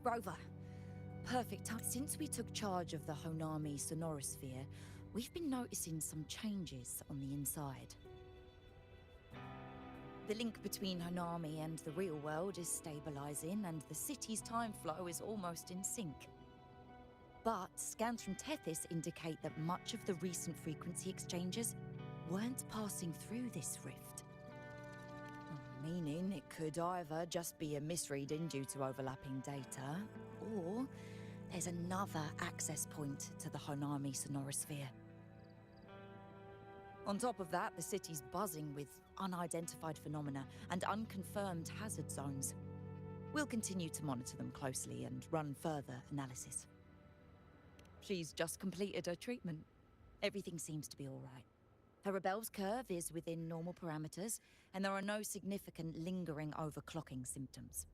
Rover. Perfect time. Since we took charge of the Honami Sonorosphere, we've been noticing some changes on the inside. The link between Honami and the real world is stabilizing, and the city's time flow is almost in sync. But scans from Tethys indicate that much of the recent frequency exchanges weren't passing through this rift. Meaning it could either just be a misreading due to overlapping data, or there's another access point to the Honami Sonorosphere. On top of that, the city's buzzing with unidentified phenomena and unconfirmed hazard zones. We'll continue to monitor them closely and run further analysis. She's just completed her treatment. Everything seems to be all right. Her rebel's curve is within normal parameters, and there are no significant lingering overclocking symptoms.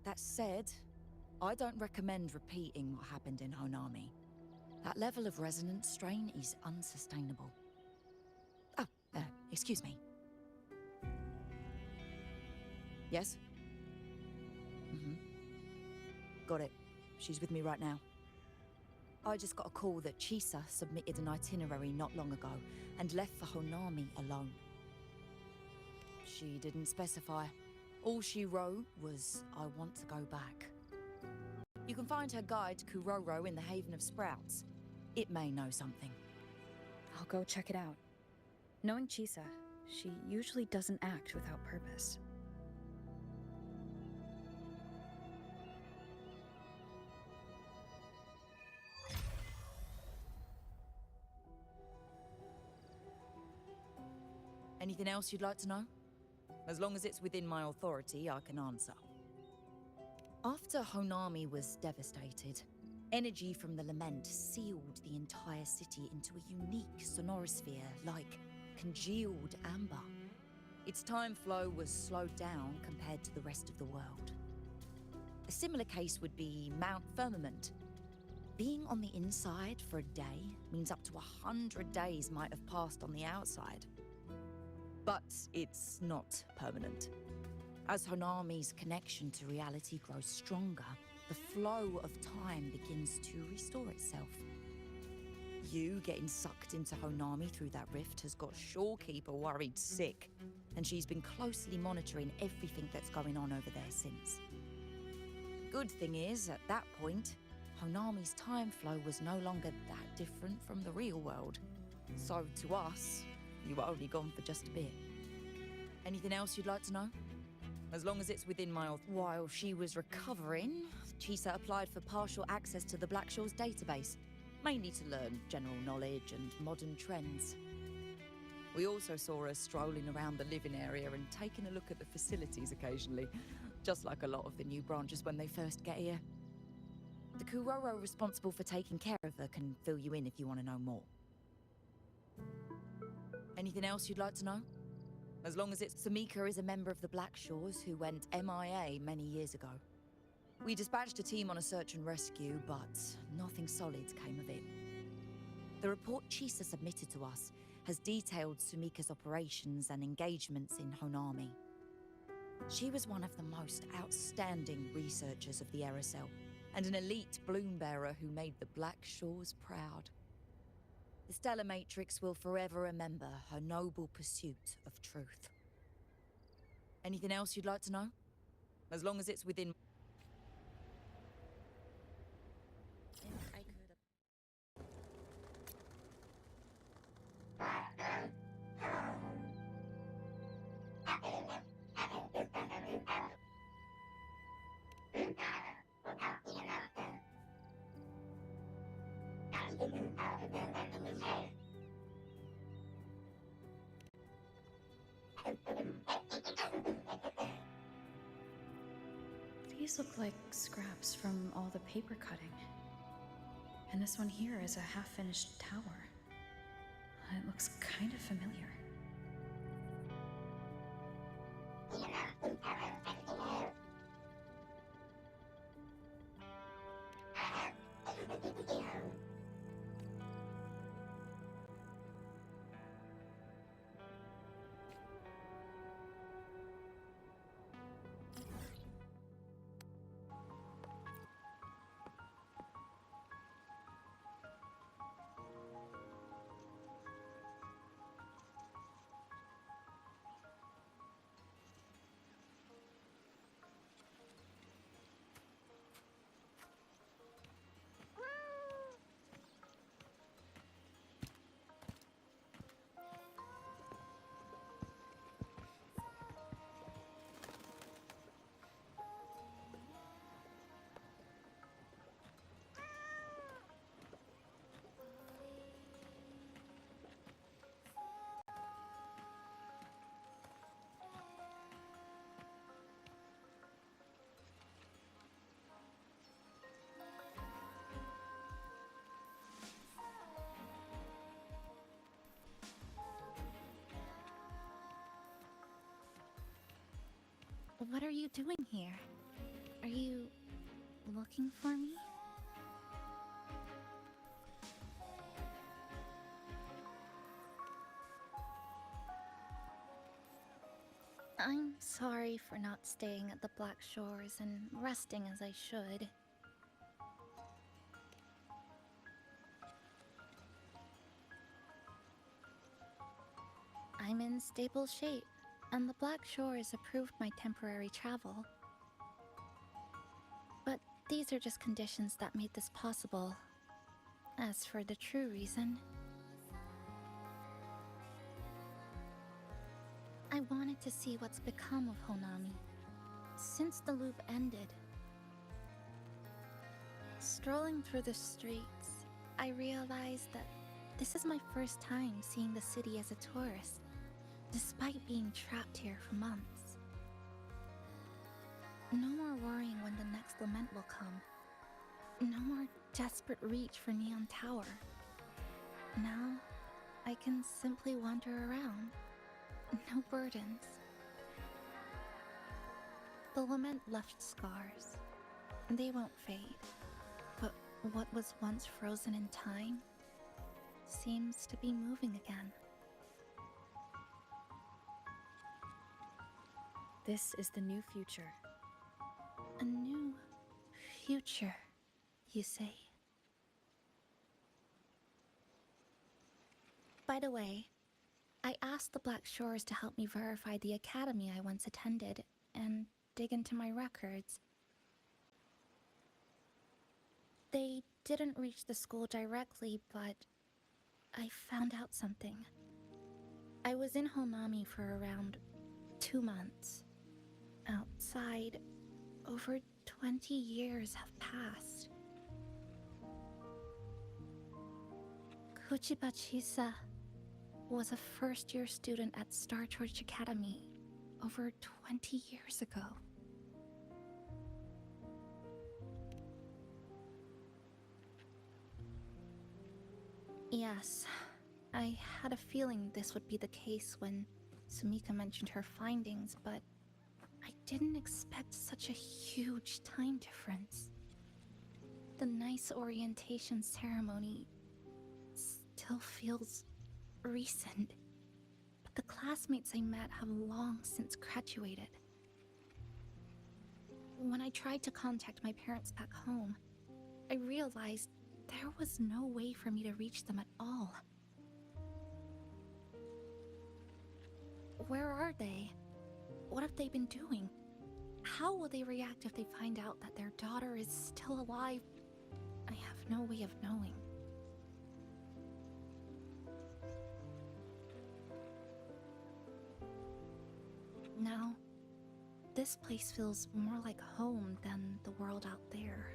That said, I don't recommend repeating what happened in Honami. That level of resonance strain is unsustainable. Oh, excuse me. Yes? Got it. She's with me right now. I just got a call that Chisa submitted an itinerary not long ago and left for Honami alone. She didn't specify. All she wrote was, "I want to go back." You can find her guide, Kuroro, in the Haven of Sprouts. It may know something. I'll go check it out. Knowing Chisa, she usually doesn't act without purpose. Anything else you'd like to know? As long as it's within my authority, I can answer. After Honami was devastated, energy from the lament sealed the entire city into a unique sonorosphere, like congealed amber. Its time flow was slowed down compared to the rest of the world. A similar case would be Mount Firmament. Being on the inside for a day means up to 100 days might have passed on the outside. But it's not permanent. As Honami's connection to reality grows stronger, the flow of time begins to restore itself. You getting sucked into Honami through that rift has got Shorekeeper worried sick, and she's been closely monitoring everything that's going on over there since. Good thing is, at that point, Honami's time flow was no longer that different from the real world. So to us, you were only gone for just a bit. Anything else you'd like to know? As long as it's within my While she was recovering, Chisa applied for partial access to the Black Shores database, mainly to learn general knowledge and modern trends. We also saw her strolling around the living area and taking a look at the facilities occasionally, just like a lot of the new branches when they first get here. The Kuroro responsible for taking care of her can fill you in if you want to know more. Anything else you'd like to know? As long as it's... Samika is a member of the Black Shores who went MIA many years ago. We dispatched a team on a search and rescue, but nothing solid came of it. The report Chisa submitted to us has detailed Sumika's operations and engagements in Honami. She was one of the most outstanding researchers of the Aerosel, and an elite bloom bearer who made the Black Shores proud. The Stellar Matrix will forever remember her noble pursuit of truth. Anything else you'd like to know? As long as it's within... These look like scraps from all the paper cutting. And this one here is a half-finished tower. It looks kind of familiar. What are you doing here? Are you looking for me? I'm sorry for not staying at the Black Shores and resting as I should. I'm in stable shape, and the Black Shores approved my temporary travel. But these are just conditions that made this possible. As for the true reason, I wanted to see what's become of Honami since the loop ended. Strolling through the streets, I realized that this is my first time seeing the city as a tourist, despite being trapped here for months. No more worrying when the next lament will come. No more desperate reach for Neon Tower. Now, I can simply wander around. No burdens. The lament left scars. They won't fade. But what was once frozen in time seems to be moving again. This is the new future. A new future, you say? By the way, I asked the Black Shores to help me verify the academy I once attended and dig into my records. They didn't reach the school directly, but I found out something. I was in Honami for around 2 months. Outside, over 20 years have passed. Kuchiba Chisa was a first-year student at Star Church Academy over 20 years ago. Yes, I had a feeling this would be the case when Sumika mentioned her findings, but I didn't expect such a huge time difference. The nice orientation ceremony still feels recent, but the classmates I met have long since graduated. When I tried to contact my parents back home, I realized there was no way for me to reach them at all. Where are they? What have they been doing? How will they react if they find out that their daughter is still alive? I have no way of knowing. Now, this place feels more like home than the world out there.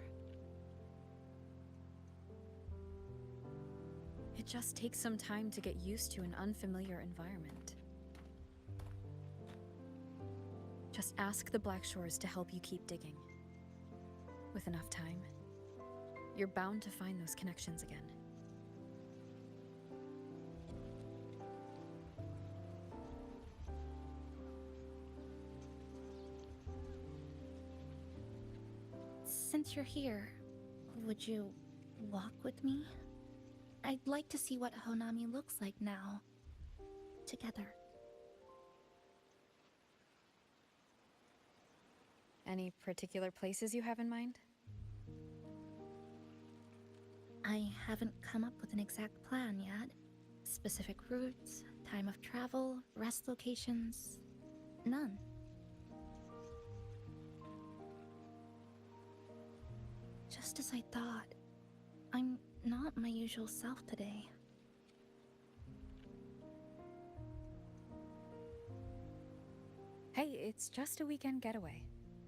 It just takes some time to get used to an unfamiliar environment. Just ask the Black Shores to help you keep digging. With enough time, you're bound to find those connections again. Since you're here, would you walk with me? I'd like to see what Honami looks like now. Together. Any particular places you have in mind? I haven't come up with an exact plan yet. Specific routes, time of travel, rest locations, none. Just as I thought, I'm not my usual self today. Hey, it's just a weekend getaway.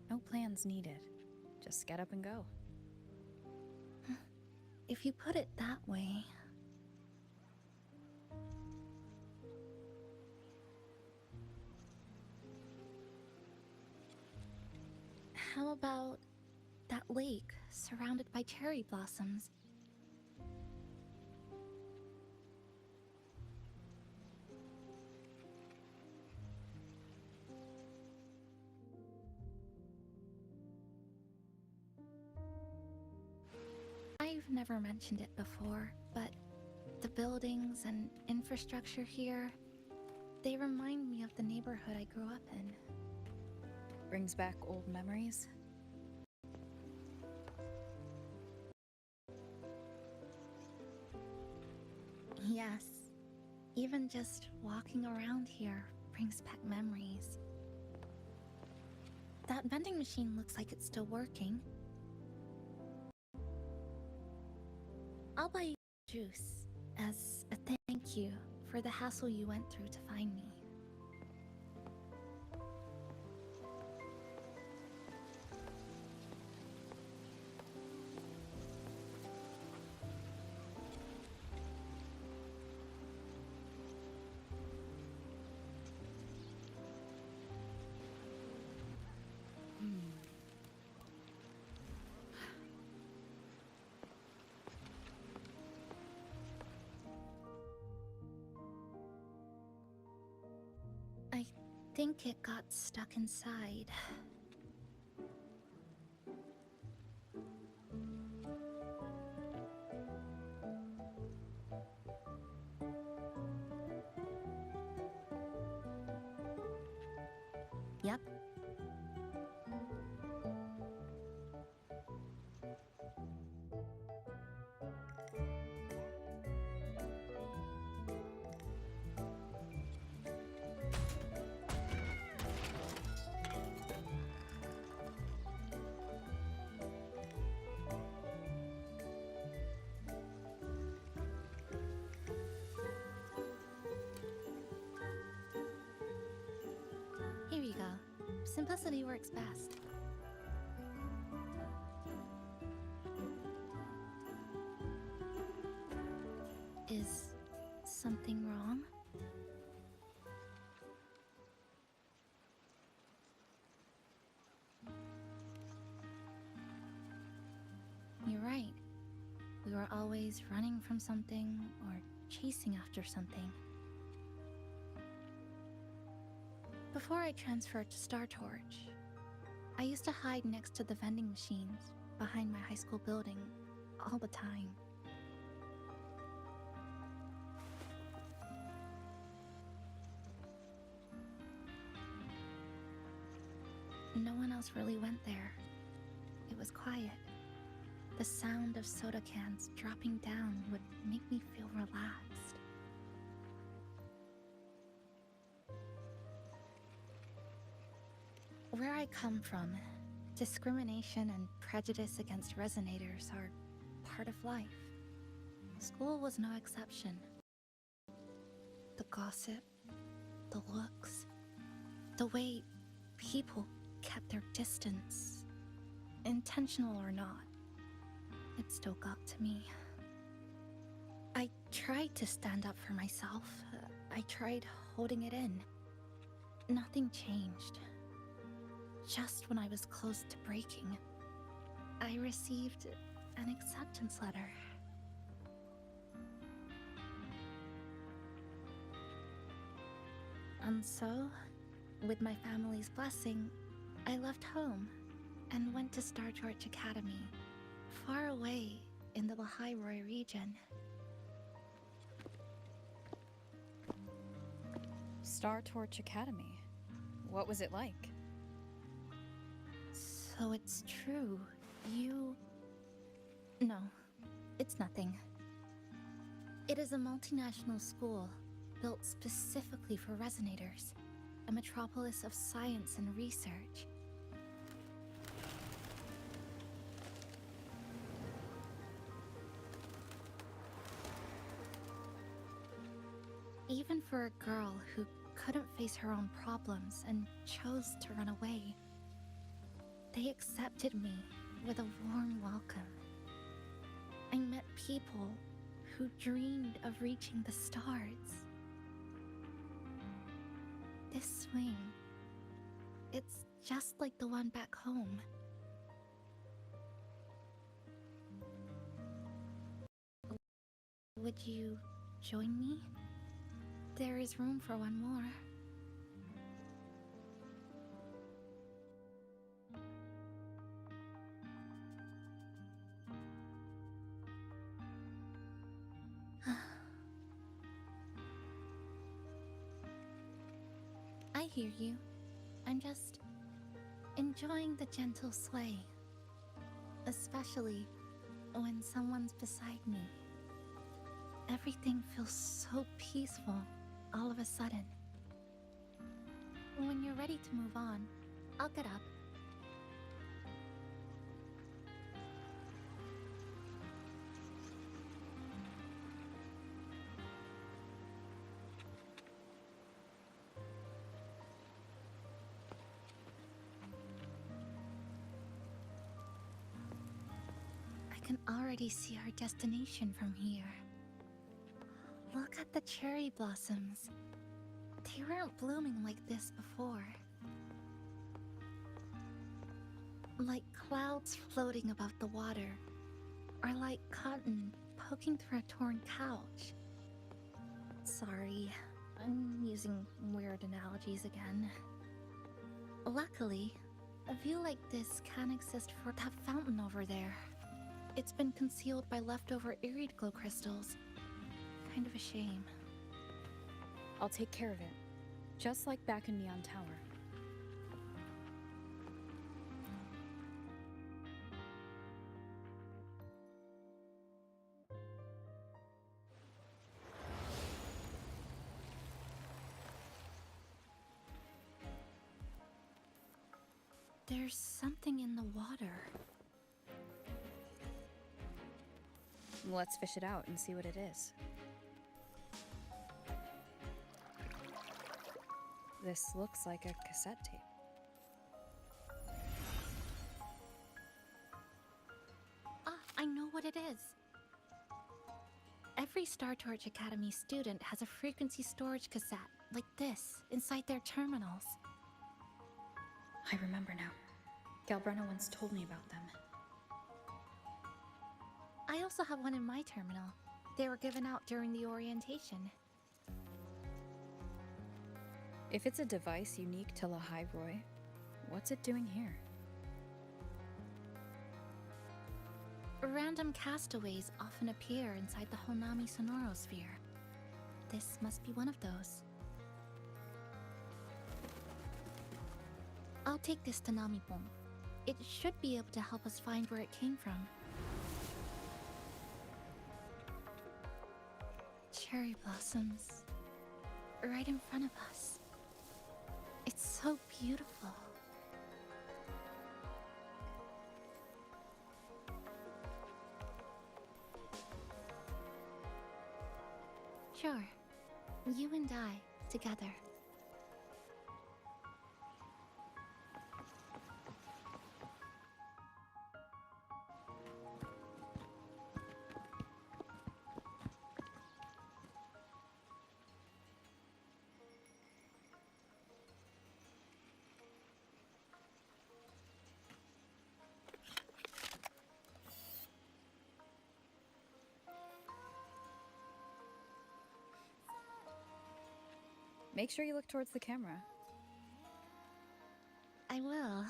No plans needed. Just get up and go. If you put it that way... How about that lake surrounded by cherry blossoms? never mentioned it before, but the buildings and infrastructure here, they remind me of the neighborhood I grew up in. Brings back old memories? Yes. Even just walking around here brings back memories. That vending machine looks like it's still working. I'll buy you juice as a thank you for the hassle you went through to find me. I think it got stuck inside. Yep. Here you go. Simplicity works best. Is something wrong? You're right. We were always running from something or chasing after something. Before I transferred to Star Torch, I used to hide next to the vending machines behind my high school building all the time. No one else really went there. It was quiet. The sound of soda cans dropping down would make me feel relaxed. Where I come from, discrimination and prejudice against resonators are part of life. School was no exception. The gossip, the looks, the way people kept their distance, intentional or not, it still got to me. I tried to stand up for myself. I tried holding it in. Nothing changed. Just when I was close to breaking, I received an acceptance letter. And so, with my family's blessing, I left home and went to Star Torch Academy, far away in the Lahairoi region. Star Torch Academy? What was it like? So it's true, you... No, it's nothing. It is a multinational school, built specifically for resonators, a metropolis of science and research. Even for a girl who couldn't face her own problems and chose to run away, they accepted me with a warm welcome. I met people who dreamed of reaching the stars. This swing, it's just like the one back home. Would you join me? There is room for one more. I hear you. I'm just enjoying the gentle sway. Especially when someone's beside me. Everything feels so peaceful all of a sudden. When you're ready to move on, I'll get up. I can already see our destination from here. Look at the cherry blossoms. They weren't blooming like this before. Like clouds floating above the water, or like cotton poking through a torn couch. Sorry, I'm using weird analogies again. Luckily, a view like this can exist for that fountain over there. It's been concealed by leftover irid glow crystals. Kind of a shame. I'll take care of it. Just like back in Neon Tower. There's something in the water. Let's fish it out and see what it is. This looks like a cassette tape. Ah, I know what it is. Every Star Torch Academy student has a frequency storage cassette, like this, inside their terminals. I remember now. Galbrena once told me about them. I also have one in my terminal. They were given out during the orientation. If it's a device unique to Lahairoi, what's it doing here? Random castaways often appear inside the Honami sonorosphere. This must be one of those. I'll take this to Namipon. It should be able to help us find where it came from. Cherry blossoms. Right in front of us. It's so beautiful. Sure. You and I, together. Make sure you look towards the camera. I will.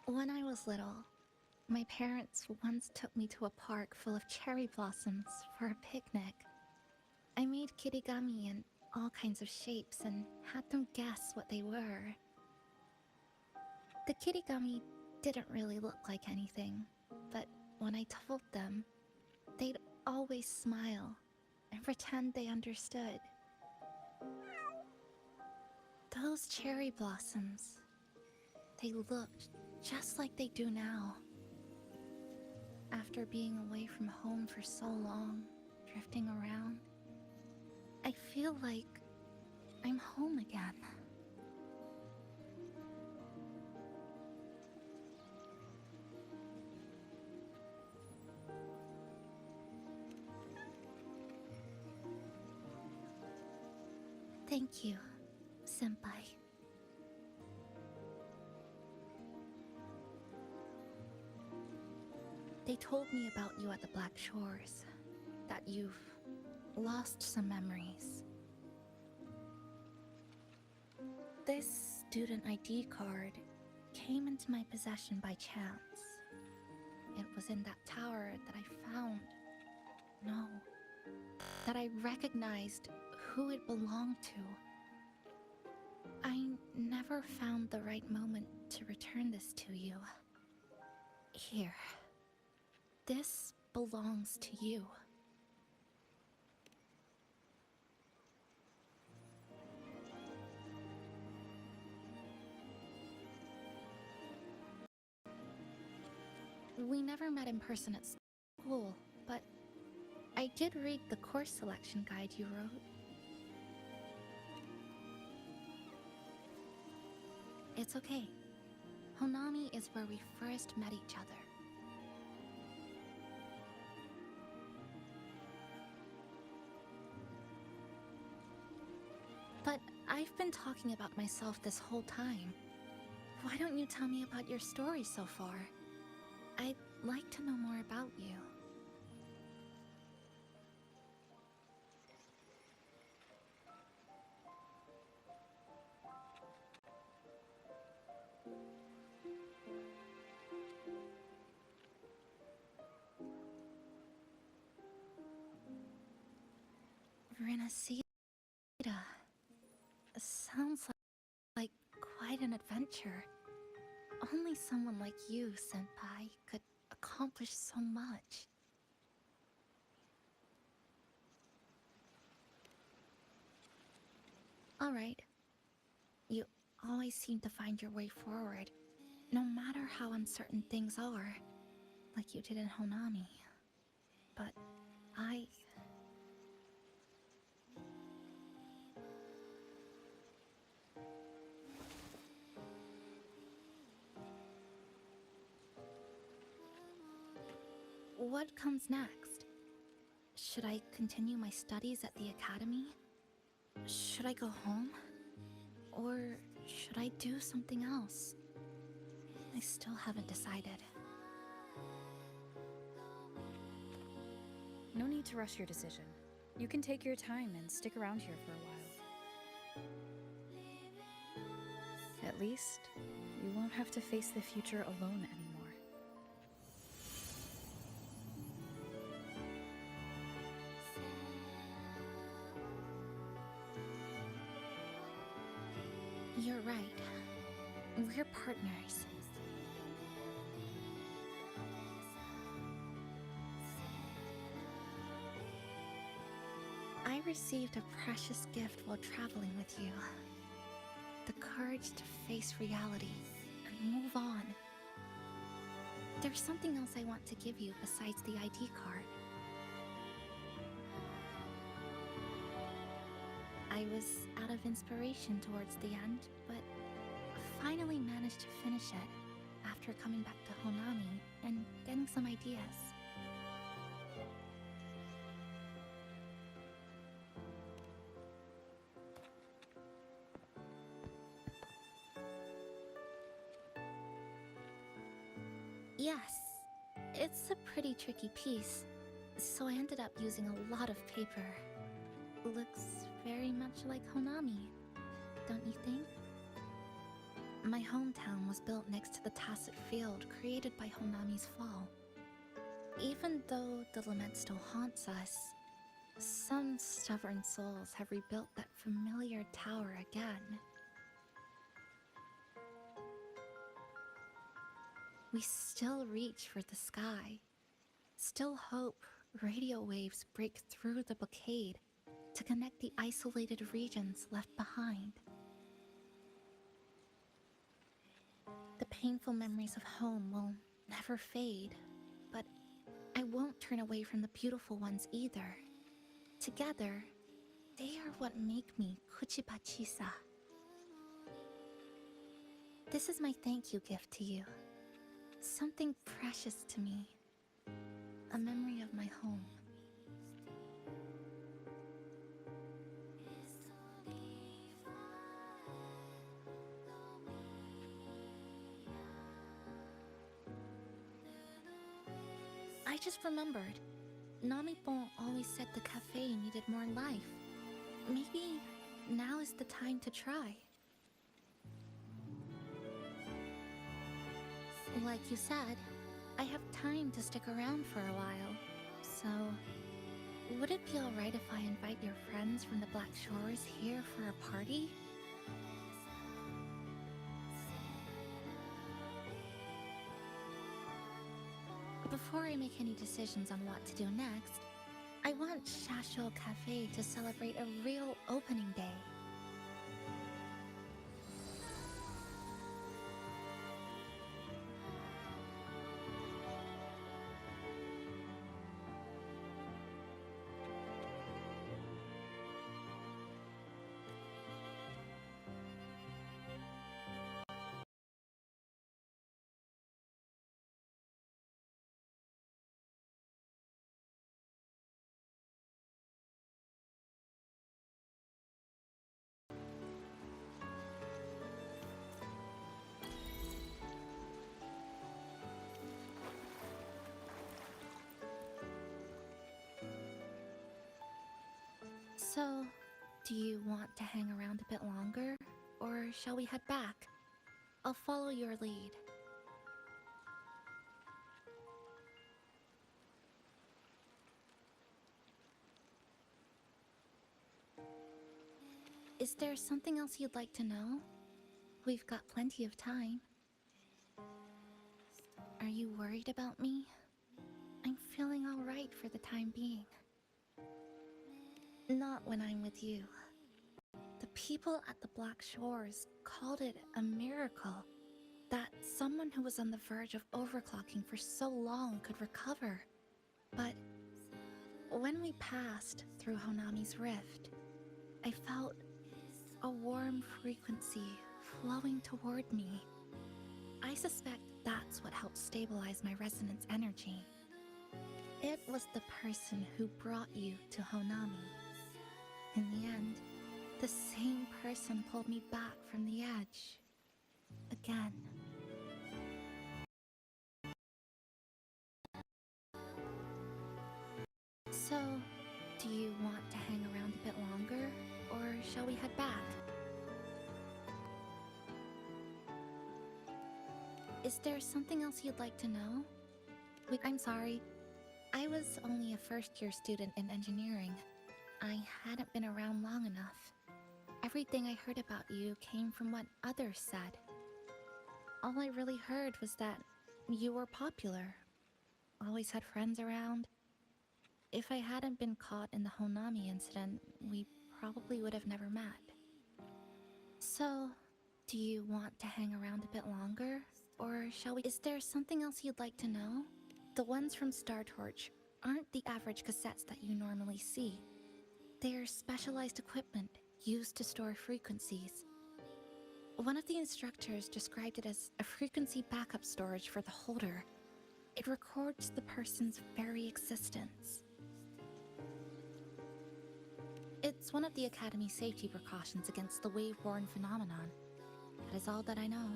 When I was little, my parents once took me to a park full of cherry blossoms for a picnic. I made kirigami in all kinds of shapes and had them guess what they were. The kirigami didn't really look like anything, but when I told them, they'd always smile and pretend they understood. Those cherry blossoms, they looked just like they do now. After being away from home for so long, drifting around, I feel like I'm home again. Thank you, Senpai. They told me about you at the Black Shores, that you've lost some memories. This student ID card came into my possession by chance. It was in that tower that I found. No, that I recognized who it belonged to. I never found the right moment to return this to you. Here. This belongs to you. We never met in person at school, but I did read the course selection guide you wrote. It's okay. Honami is where we first met each other. But I've been talking about myself this whole time. Why don't you tell me about your story so far? I'd like to know more about you. Renacida. Sounds like quite an adventure. Only someone like you, Senpai, could accomplish so much. Alright. You always seem to find your way forward, no matter how uncertain things are, like you did in Honami. But I... What comes next? Should I continue my studies at the academy? Should I go home? Or should I do something else? I still haven't decided. No need to rush your decision. You can take your time and stick around here for a while. At least, you won't have to face the future alone anymore. You're right. We're partners. I received a precious gift while traveling with you. The courage to face reality and move on. There's something else I want to give you besides the ID card. I was out of inspiration towards the end, but finally managed to finish it after coming back to Honami and getting some ideas. Yes, it's a pretty tricky piece, so I ended up using a lot of paper. Looks very much like Honami, don't you think? My hometown was built next to the tacit field created by Honami's fall. Even though the lament still haunts us, some stubborn souls have rebuilt that familiar tower again. We still reach for the sky, still hope radio waves break through the blockade to connect the isolated regions left behind. The painful memories of home will never fade, but I won't turn away from the beautiful ones either. Together, they are what make me Kuchiba Chisa. This is my thank you gift to you. Something precious to me. A memory of my home. I just remembered. Namipon always said the cafe needed more life. Maybe now is the time to try. Like you said, I have time to stick around for a while. So, would it be alright if I invite your friends from the Black Shores here for a party? Before I make any decisions on what to do next, I want Shasho Cafe to celebrate a real opening day. So, do you want to hang around a bit longer, or shall we head back? I'll follow your lead. Is there something else you'd like to know? We've got plenty of time. Are you worried about me? I'm feeling alright for the time being. Not when I'm with you. The people at the Black Shores called it a miracle that someone who was on the verge of overclocking for so long could recover. But when we passed through Honami's rift, I felt a warm frequency flowing toward me. I suspect that's what helped stabilize my resonance energy. It was the person who brought you to Honami. In the end, the same person pulled me back from the edge. Again. So, do you want to hang around a bit longer, or shall we head back? Is there something else you'd like to know? I'm sorry. I was only a first-year student in engineering. I hadn't been around long enough. Everything I heard about you came from what others said. All I really heard was that you were popular. Always had friends around. If I hadn't been caught in the Honami incident, we probably would have never met. So, do you want to hang around a bit longer? Or shall we— Is there something else you'd like to know? The ones from Star Torch aren't the average cassettes that you normally see. They are specialized equipment used to store frequencies. One of the instructors described it as a frequency backup storage for the holder. It records the person's very existence. It's one of the Academy's safety precautions against the wave-borne phenomenon. That is all that I know.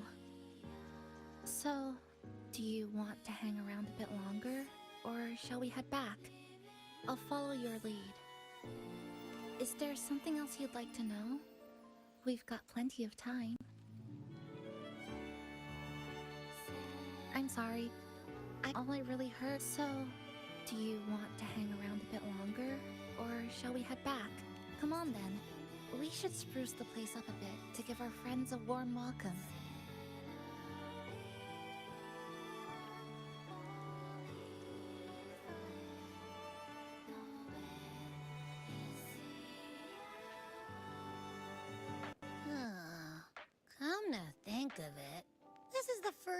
So, do you want to hang around a bit longer, or shall we head back? I'll follow your lead. Is there something else you'd like to know? We've got plenty of time. I'm sorry. All I really heard— So, do you want to hang around a bit longer, or shall we head back? Come on then. We should spruce the place up a bit to give our friends a warm welcome.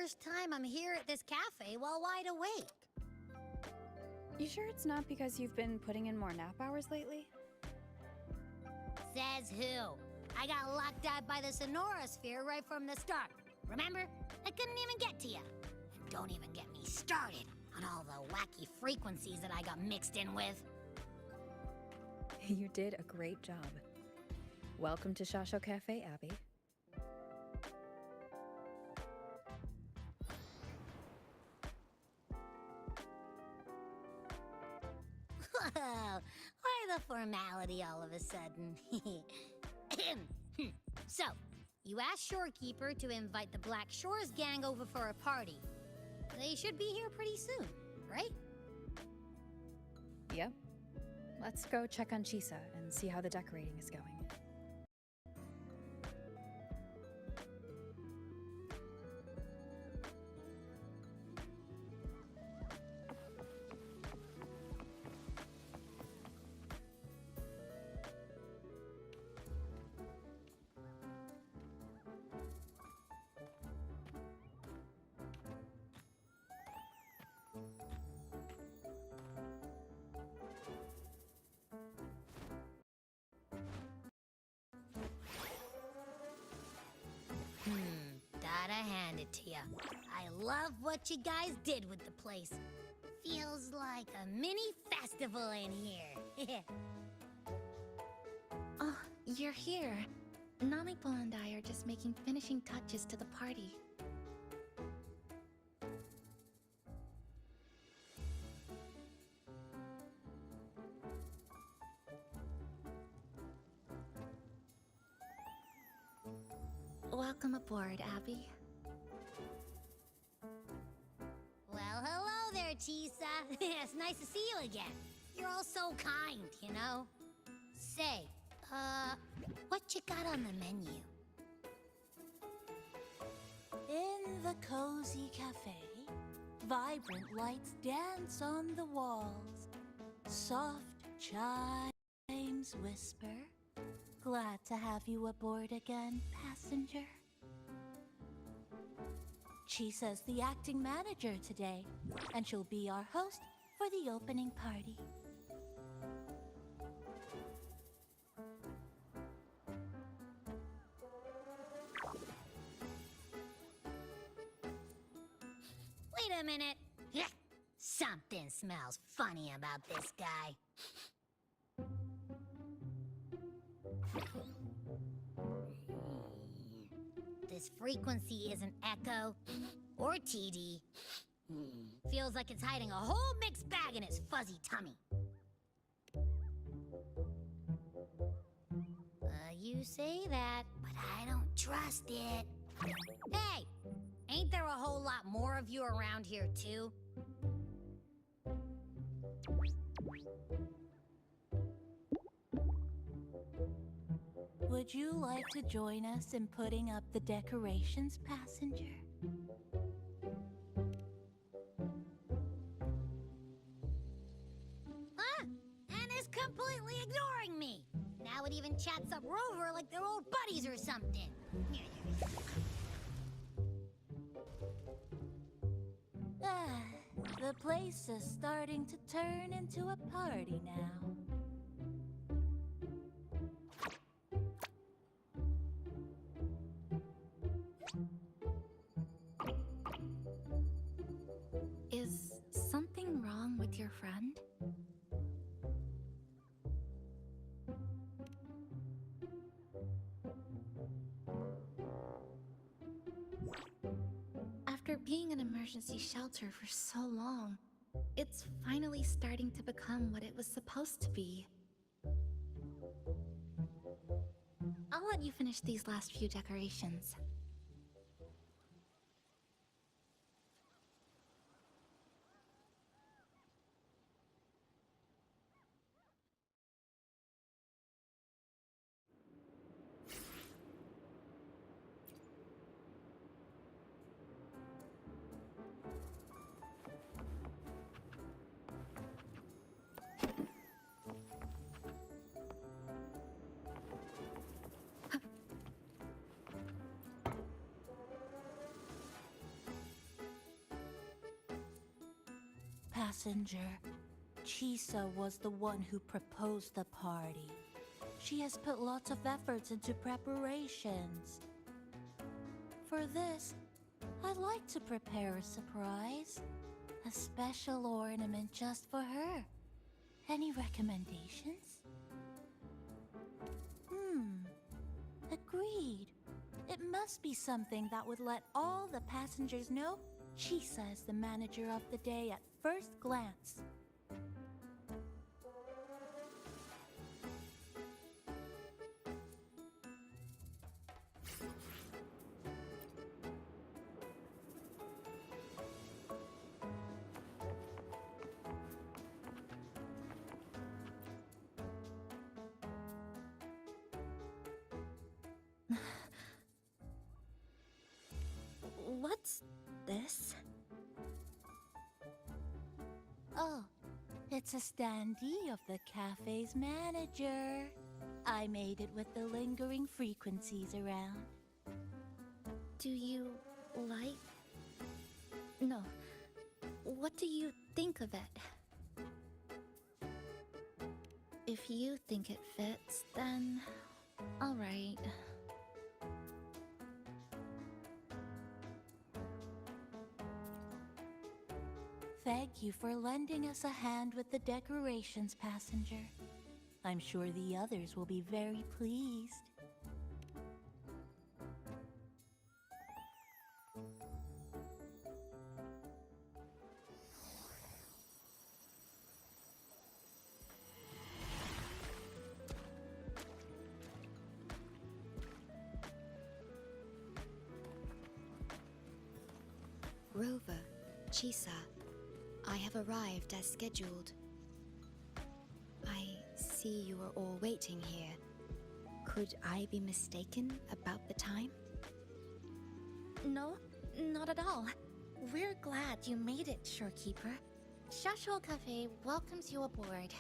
first time I'm here at this cafe while wide awake. You sure it's not because you've been putting in more nap hours lately? Says who? I got locked out by the Sonorosphere right from the start. Remember? I couldn't even get to you. And don't even get me started on all the wacky frequencies that I got mixed in with. You did a great job. Welcome to Shasho Cafe, Abby. Whoa, why the formality all of a sudden? So, you asked Shorekeeper to invite the Black Shores gang over for a party. They should be here pretty soon, right? Yep. Let's go check on Chisa and see how the decorating is going. Gotta hand it to ya. I love what you guys did with the place. Feels like a mini festival in here. Oh, you're here. Namipo and I are just making finishing touches to the party. Welcome aboard, Abby. Well, hello there, Chisa. It's nice to see you again. You're all so kind, you know? Say, what you got on the menu? In the cozy cafe, vibrant lights dance on the walls. Soft chimes whisper. Glad to have you aboard again, passenger. Chisa's the acting manager today, and she'll be our host for the opening party. Wait a minute. Something smells funny about this guy. This frequency isn't echo or TD. Feels like it's hiding a whole mixed bag in its fuzzy tummy. You say that, but I don't trust it. Hey, ain't there a whole lot more of you around here too? Would you like to join us in putting up the decorations, passenger? Huh? And is completely ignoring me. Now it even chats up Rover like they're old buddies or something. The place is starting to turn into a party now. Is something wrong with your friend? After being an emergency shelter for so long, it's finally starting to become what it was supposed to be. I'll let you finish these last few decorations. passenger. Chisa was the one who proposed the party. She has put lots of efforts into preparations. For this, I'd like to prepare a surprise. A special ornament just for her. Any recommendations? Agreed. It must be something that would let all the passengers know Chisa is the manager of the day at first glance. What's this? Oh, it's a standee of the cafe's manager. I made it with the lingering frequencies around. Do you like... No. What do you think of it? If you think it fits, then... alright. Thank you for lending us a hand with the decorations, passenger. I'm sure the others will be very pleased. Rover, Chisa, I have arrived as scheduled. I see you are all waiting here. Could I be mistaken about the time? No, not at all. We're glad you made it, Shorekeeper. Shashuo Cafe welcomes you aboard.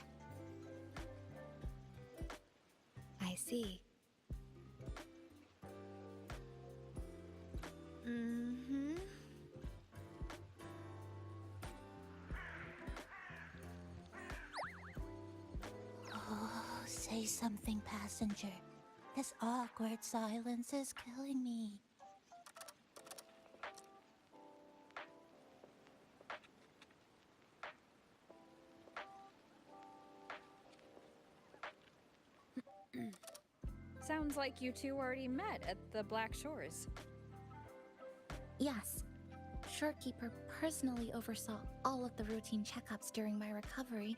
I see. Oh, say something, passenger. This awkward silence is killing me. Sounds like you two already met at the Black Shores. Yes. Shorekeeper personally oversaw all of the routine checkups during my recovery.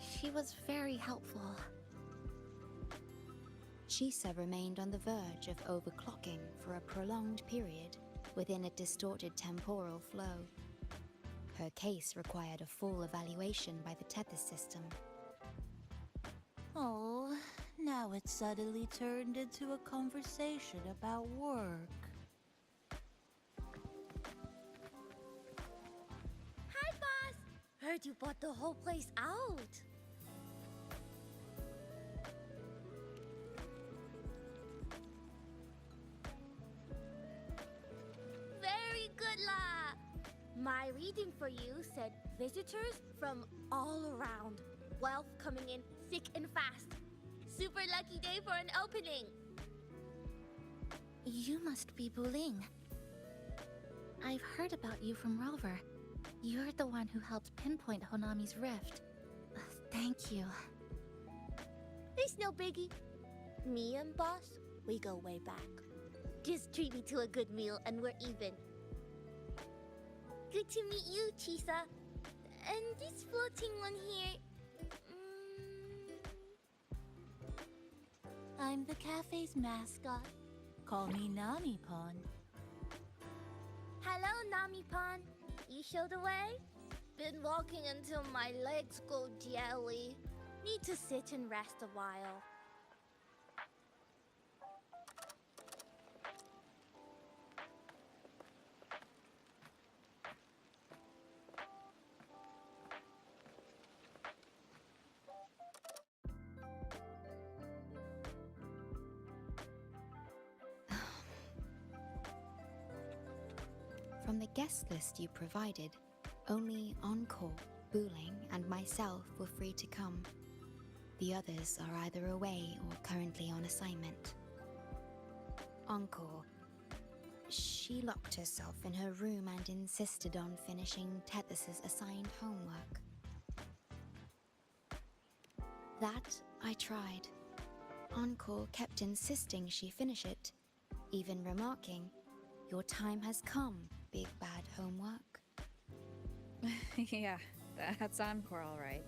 She was very helpful. Chisa remained on the verge of overclocking for a prolonged period within a distorted temporal flow. Her case required a full evaluation by the tether system. Oh, now it's suddenly turned into a conversation about work. Hi, boss! Heard you bought the whole place out. Very good, La! My reading for you said visitors from all around. Wealth coming in thick and fast. Super lucky day for an opening. You must be Buling. I've heard about you from Rover. You're the one who helped pinpoint Honami's rift. Thank you. It's no biggie. Me and boss, we go way back. Just treat me to a good meal and we're even. Good to meet you, Chisa. And this floating one here... I'm the cafe's mascot. Call me Nami-pon. Hello, Nami-pon. You show the way? Been walking until my legs go jelly. Need to sit and rest a while. From the guest list you provided, only Encore Booling and myself were free to come. The others are either away or currently on assignment. Encore. She locked herself in her room and insisted on finishing Tethys's assigned homework. That I tried. Encore kept insisting she finish it, even remarking, "Your time has come, big bad homework." Yeah, that's Encore, all right.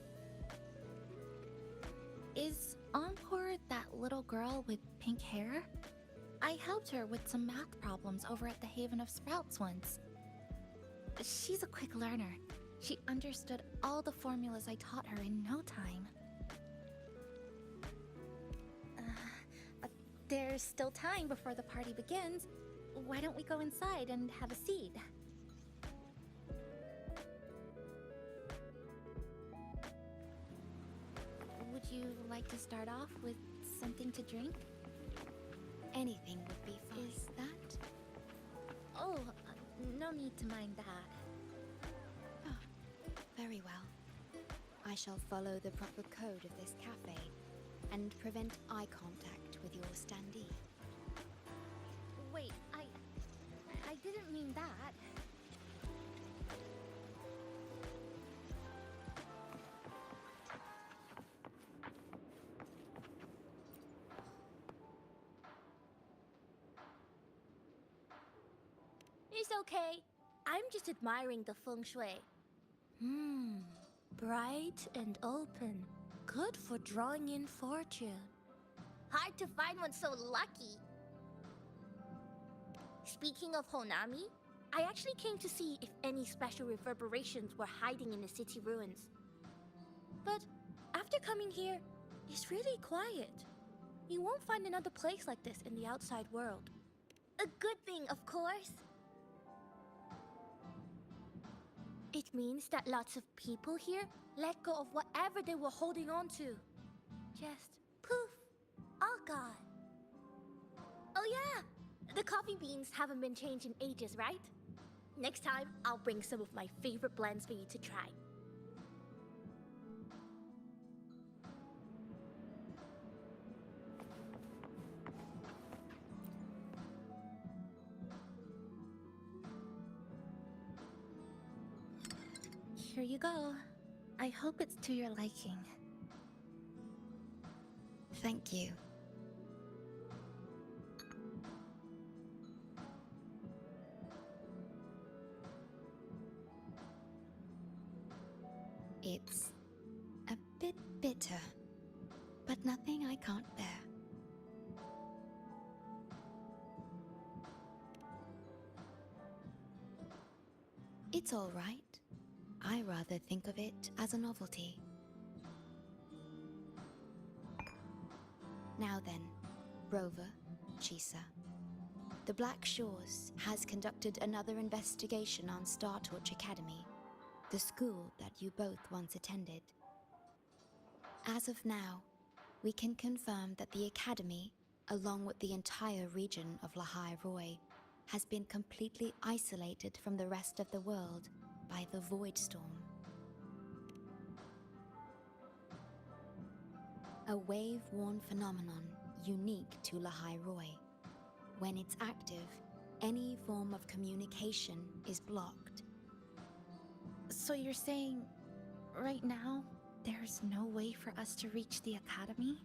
Is Encore that little girl with pink hair? I helped her with some math problems over at the Haven of Sprouts once. She's a quick learner. She understood all the formulas I taught her in no time. There's still time before the party begins. Why don't we go inside and have a seat? Would you like to start off with something to drink? Anything would be fine. Is that? Oh, no need to mind that. Oh, very well. I shall follow the proper code of this cafe and prevent eye contact with your standee. Wait, I didn't mean that. It's okay. I'm just admiring the feng shui. Bright and open. Good for drawing in fortune. Hard to find one so lucky. Speaking of Honami, I actually came to see if any special reverberations were hiding in the city ruins. But after coming here, it's really quiet. You won't find another place like this in the outside world. A good thing, of course. It means that lots of people here let go of whatever they were holding on to. Just poof, all gone. Oh yeah, the coffee beans haven't been changed in ages, right? Next time, I'll bring some of my favorite blends for you to try. Here you go. I hope it's to your liking. Thank you. It's a bit bitter, but nothing I can't bear. It's all right. I rather think of it as a novelty. Now then, Rover, Chisa. The Black Shores has conducted another investigation on Startorch Academy, the school that you both once attended. As of now, we can confirm that the Academy, along with the entire region of Lahai Roy, has been completely isolated from the rest of the world by the Void Storm. A wave-worn phenomenon unique to Lahai Roy. When it's active, any form of communication is blocked. So you're saying, right now, there's no way for us to reach the Academy?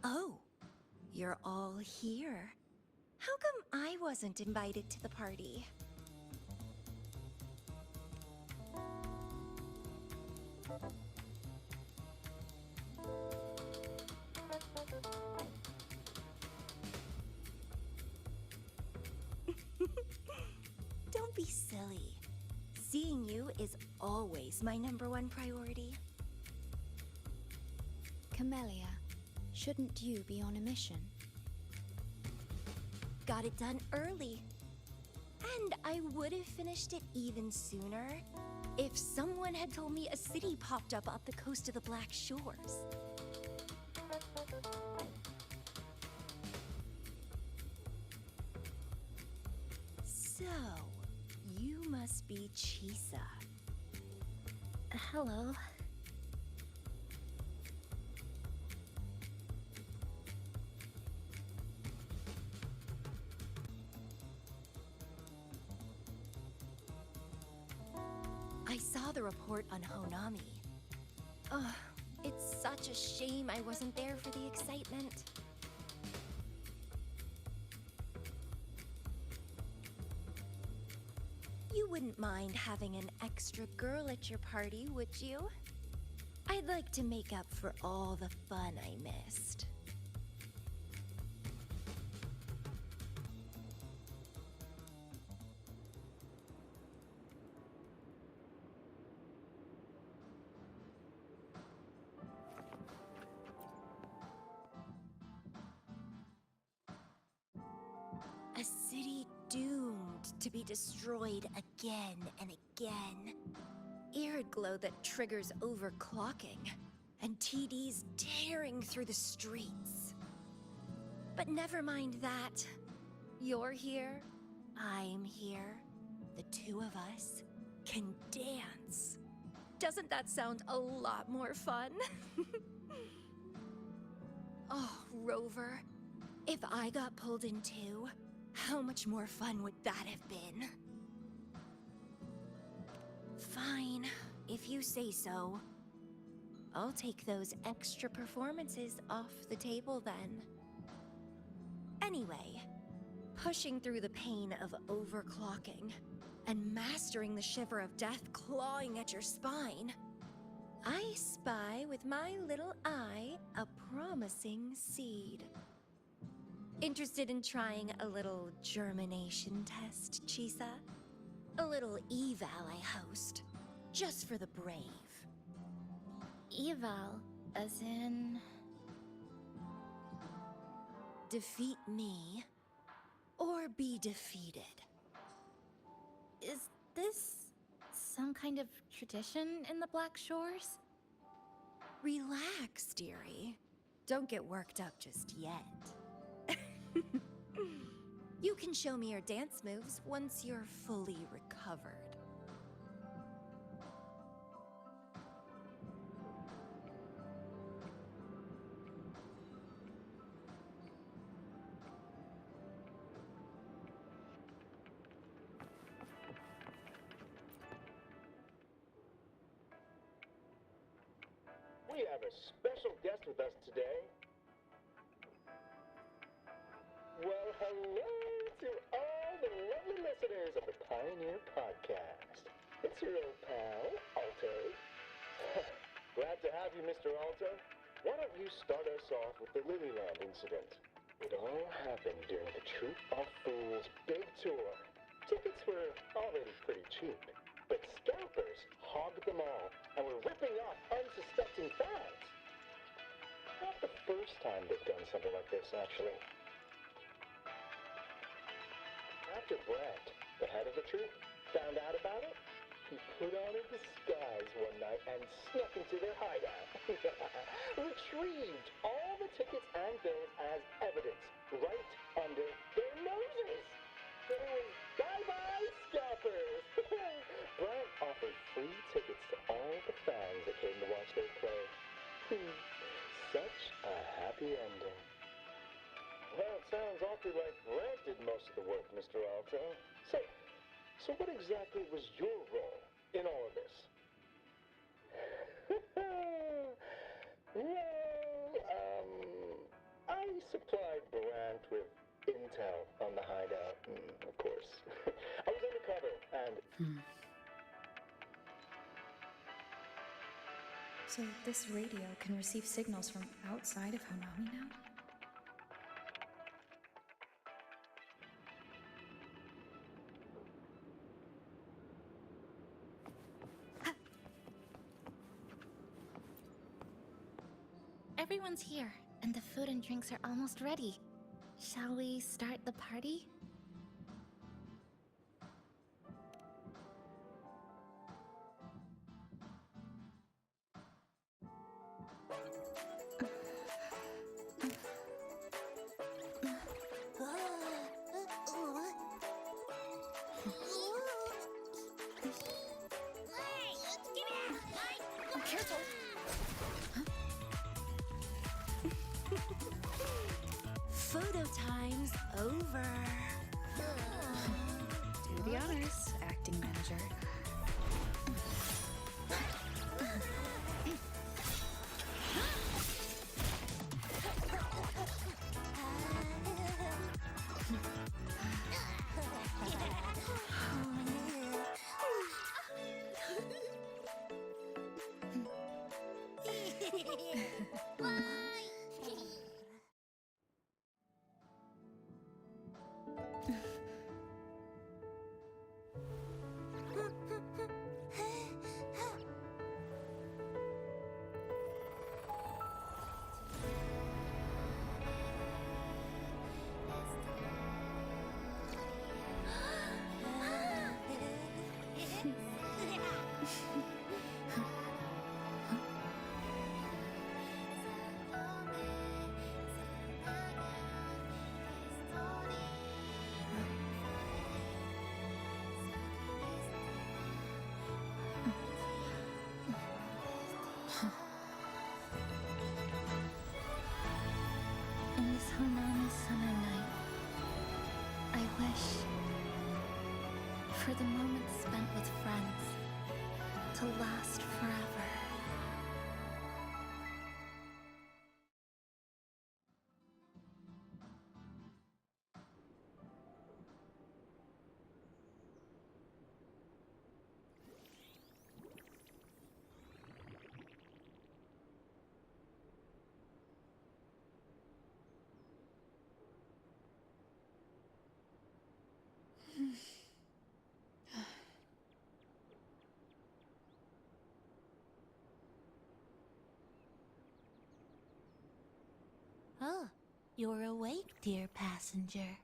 Oh, you're all here. How come I wasn't invited to the party? Don't be silly. Seeing you is always my #1 priority. Camellia, shouldn't you be on a mission? Got it done early. And I would have finished it even sooner If someone had told me a city popped up off the coast of the Black Shores. So, you must be Chisa. Hello. I saw the report on Honami. Ugh, it's such a shame I wasn't there for the excitement. You wouldn't mind having an extra girl at your party, would you? I'd like to make up for all the fun I missed. A city doomed to be destroyed again and again. Arid glow that triggers overclocking, and TDs tearing through the streets. But never mind that. You're here, I'm here. The two of us can dance. Doesn't that sound a lot more fun? Oh, Rover, if I got pulled in too, how much more fun would that have been? Fine, if you say so. I'll take those extra performances off the table then. Anyway, pushing through the pain of overclocking and mastering the shiver of death clawing at your spine, I spy with my little eye a promising seed. Interested in trying a little germination test, Chisa? A little eval I host, just for the brave. Eval, as in... Defeat me, or be defeated. Is this some kind of tradition in the Black Shores? Relax, dearie. Don't get worked up just yet. You can show me your dance moves once you're fully recovered. We have a special guest with us today. Well, hello to all the lovely listeners of the Pioneer Podcast. It's your old pal, Alto. Glad to have you, Mr. Alto. Why don't you start us off with the Lilyland incident? It all happened during the Troop of Fools big tour. Tickets were already pretty cheap, but scalpers hogged them all and were ripping off unsuspecting fans. Not the first time they've done something like this, actually. After Brent, the head of the troop, found out about it, he put on a disguise one night and snuck into their hideout. Retrieved all the tickets and bills as evidence right under their noses. So it was bye-bye scalpers. Brent offered free tickets to all the fans that came to watch their play. Such a happy ending. Well, it sounds awfully like Brent did most of the work, Mr. Alto. So what exactly was your role in all of this? I supplied Brent with intel on the hideout, of course. I was undercover, and... So this radio can receive signals from outside of Honami now? Everyone's here, and the food and drinks are almost ready. Shall we start the party? Careful! Photo time's over. Do the honors, acting manager. In this Honami summer night, I wish for the moments spent with friends to last forever. Oh, you're awake, dear passenger.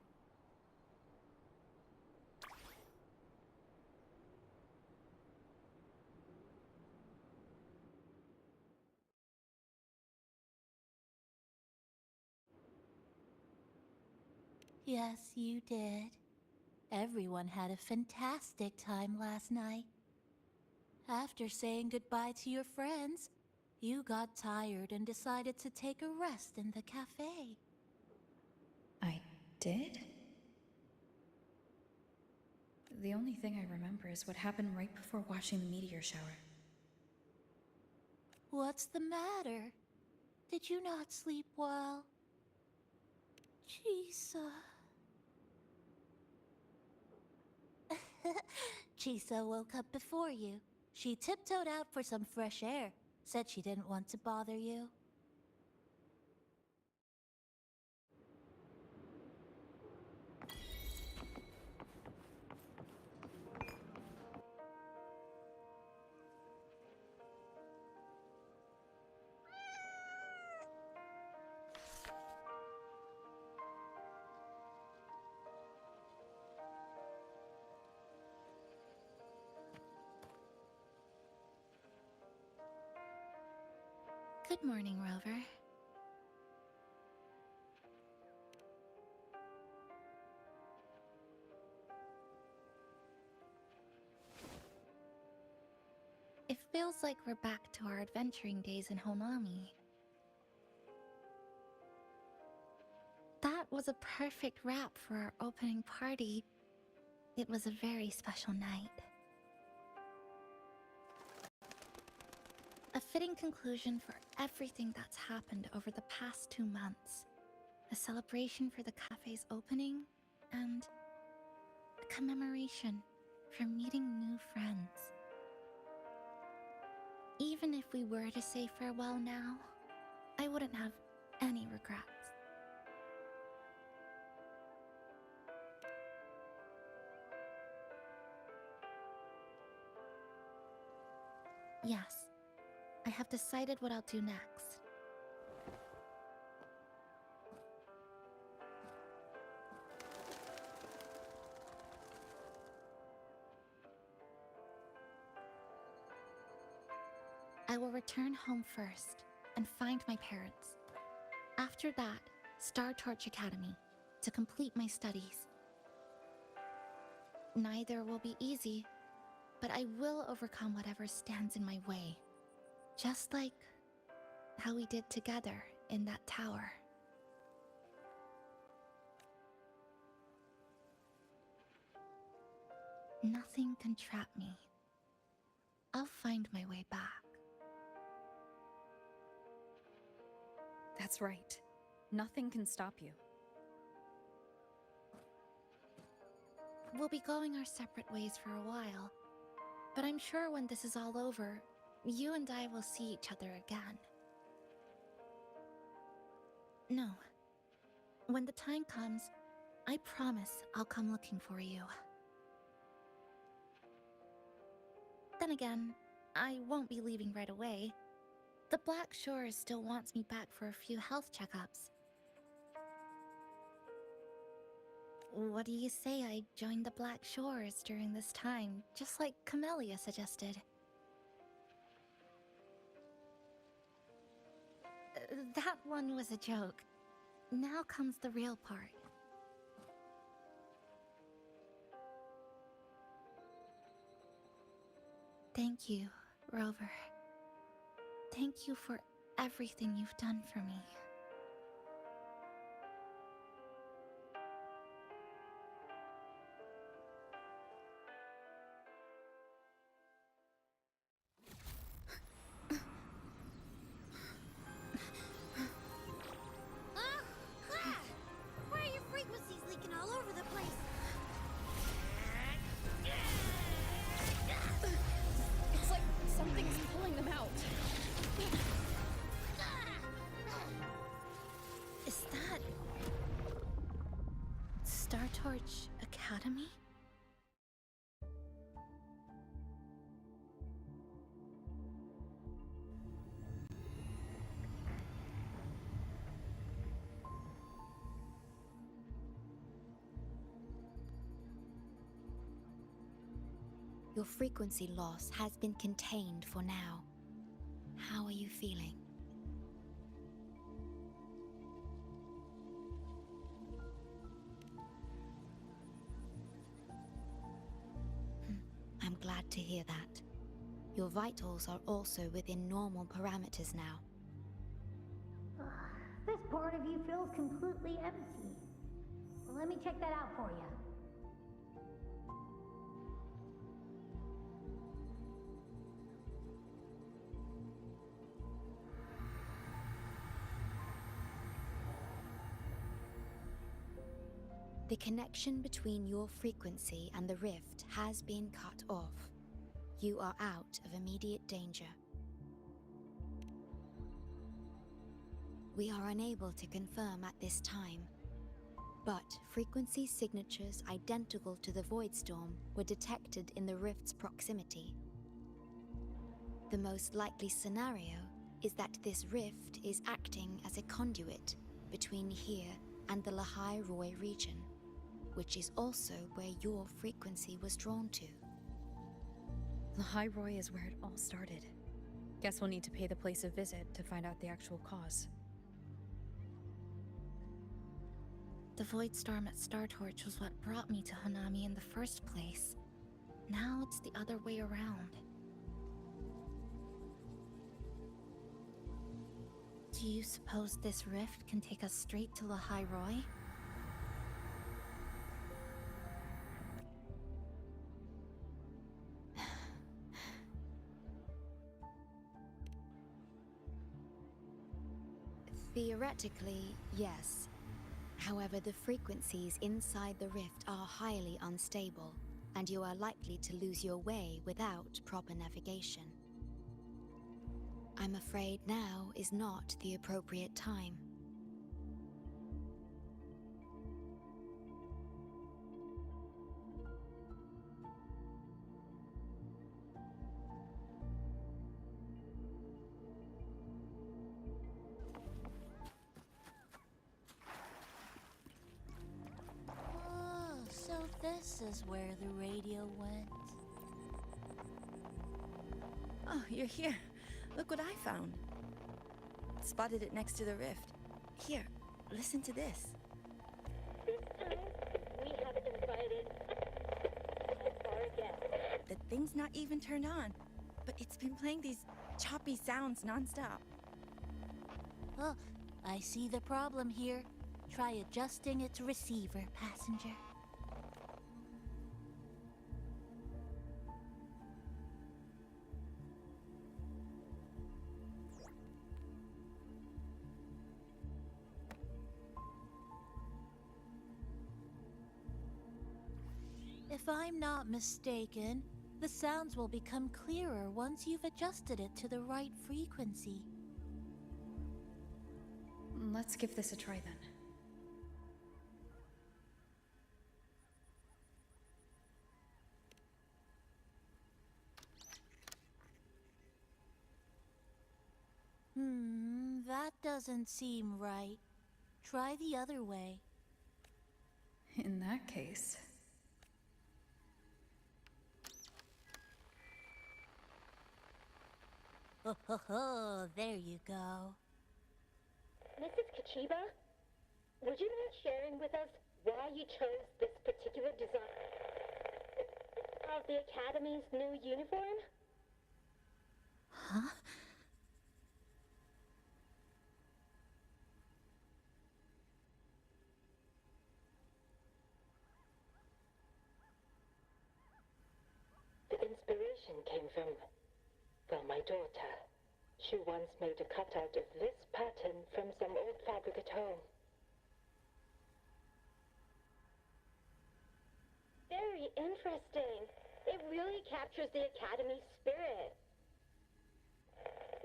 Yes, you did. Everyone had a fantastic time last night. After saying goodbye to your friends, you got tired and decided to take a rest in the cafe. I did? The only thing I remember is what happened right before watching the meteor shower. What's the matter? Did you not sleep well? Chisa. Chisa woke up before you. She tiptoed out for some fresh air. Said she didn't want to bother you. Good morning, Rover. It feels like we're back to our adventuring days in Honami. That was a perfect wrap for our opening party. It was a very special night. A fitting conclusion for everything that's happened over the past 2 months. A celebration for the cafe's opening, and a commemoration for meeting new friends. Even if we were to say farewell now, I wouldn't have any regrets. Yes, I have decided what I'll do next. I will return home first and find my parents. After that, Star Torch Academy to complete my studies. Neither will be easy, but I will overcome whatever stands in my way. Just like how we did together in that tower. Nothing can trap me. I'll find my way back. That's right. Nothing can stop you. We'll be going our separate ways for a while, but I'm sure when this is all over, you and I will see each other again. No. When the time comes, I promise I'll come looking for you. Then again, I won't be leaving right away. The Black Shores still wants me back for a few health checkups. What do you say I join the Black Shores during this time, just like Camellia suggested? That one was a joke. Now comes the real part. Thank you, Rover. Thank you for everything you've done for me. Why are your frequencies leaking all over the place? It's like something's pulling them out. Is that... Startorch Academy? Your frequency loss has been contained for now. How are you feeling? I'm glad to hear that. Your vitals are also within normal parameters now. This part of you feels completely empty. Let me check that out for you. The connection between your frequency and the rift has been cut off. You are out of immediate danger. We are unable to confirm at this time, but frequency signatures identical to the Void Storm were detected in the rift's proximity. The most likely scenario is that this rift is acting as a conduit between here and the Lahai Roi region, which is also where your frequency was drawn to. Lahai Roi is where it all started. Guess we'll need to pay the place a visit to find out the actual cause. The Void Storm at Startorch was what brought me to Honami in the first place. Now it's the other way around. Do you suppose this rift can take us straight to Lahai Roi? Theoretically, yes. However, the frequencies inside the rift are highly unstable, and you are likely to lose your way without proper navigation. I'm afraid now is not the appropriate time. So this is where the radio went. Oh, you're here. Look what I found. Spotted it next to the rift. Here, listen to this. This time, we have invited our guest. The thing's not even turned on, but it's been playing these choppy sounds nonstop. Oh, I see the problem here. Try adjusting its receiver, passenger. If I'm not mistaken, the sounds will become clearer once you've adjusted it to the right frequency. Let's give this a try then. That doesn't seem right. Try the other way. In that case... Oh, there you go. Mrs. Kachiba, would you mind sharing with us why you chose this particular design of the Academy's new uniform? Huh? The inspiration came from, well, my daughter. She once made a cutout of this pattern from some old fabric at home. Very interesting. It really captures the Academy's spirit.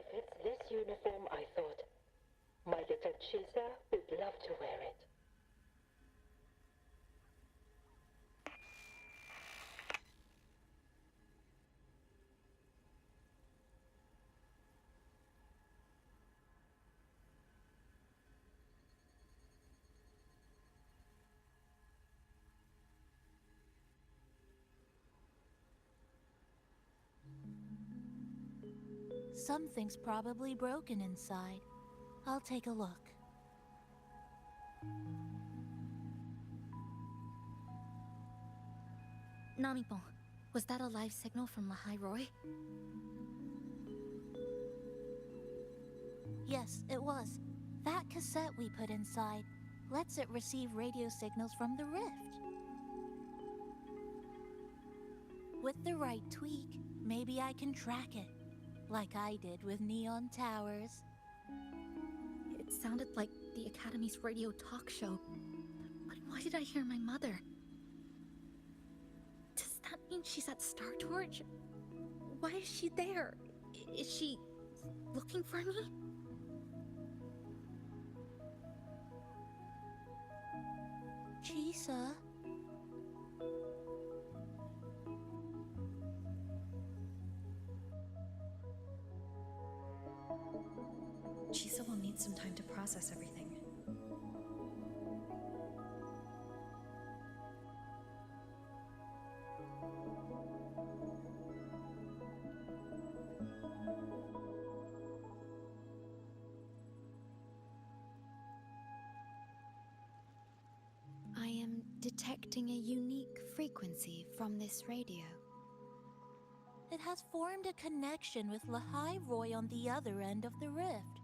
If it's this uniform, I thought, my little Chisa would love to wear it. Something's probably broken inside. I'll take a look. Namipon, was that a live signal from Lahai Roy? Yes, it was. That cassette we put inside lets it receive radio signals from the rift. With the right tweak, maybe I can track it. Like I did with Neon Towers. It sounded like the Academy's radio talk show. But why did I hear my mother? Does that mean she's at Star Torch? Why is she there? Is she looking for me? Chisa? Chisa will need some time to process everything. I am detecting a unique frequency from this radio. It has formed a connection with Lahai Roy on the other end of the rift.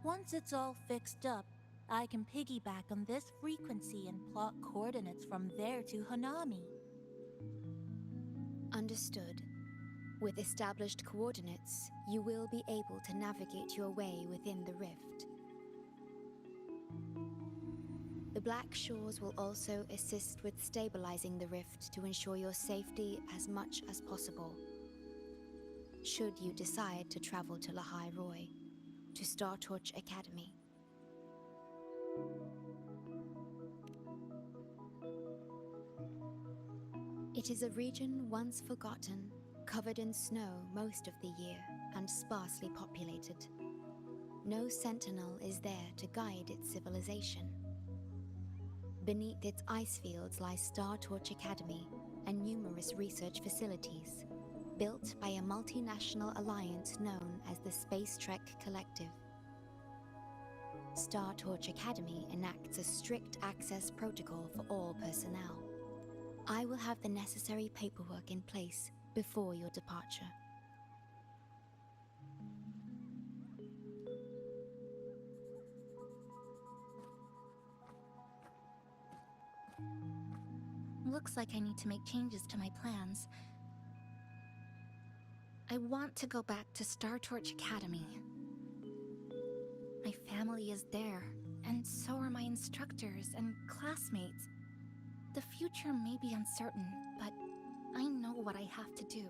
Once it's all fixed up, I can piggyback on this frequency and plot coordinates from there to Honami. Understood. With established coordinates, you will be able to navigate your way within the rift. The Black Shores will also assist with stabilizing the rift to ensure your safety as much as possible. Should you decide to travel to Lahai Roy, to Star Torch Academy. It is a region once forgotten, covered in snow most of the year, and sparsely populated. No sentinel is there to guide its civilization. Beneath its ice fields lies Star Torch Academy and numerous research facilities, built by a multinational alliance known as the Space Trek Collective. Star Torch Academy enacts a strict access protocol for all personnel. I will have the necessary paperwork in place before your departure. looks like I need to make changes to my plans. I want to go back to Star Torch Academy. My family is there, and so are my instructors and classmates. The future may be uncertain, but I know what I have to do.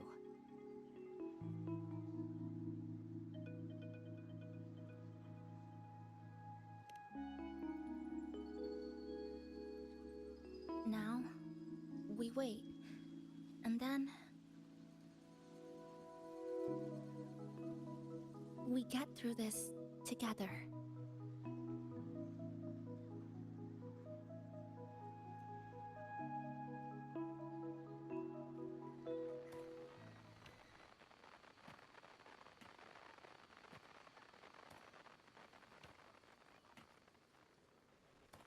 Now, we wait, and then we get through this together.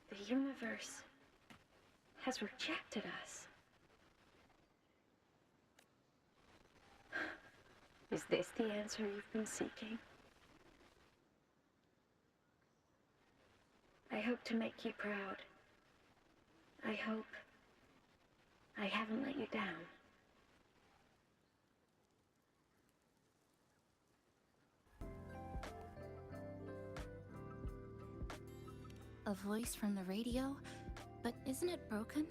The universe has rejected us. Is this the answer you've been seeking? I hope to make you proud. I hope I haven't let you down. A voice from the radio? But isn't it broken?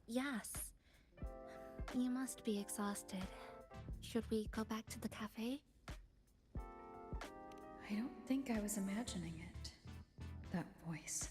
Yes. You must be exhausted. Should we go back to the cafe? I don't think I was imagining it. That voice.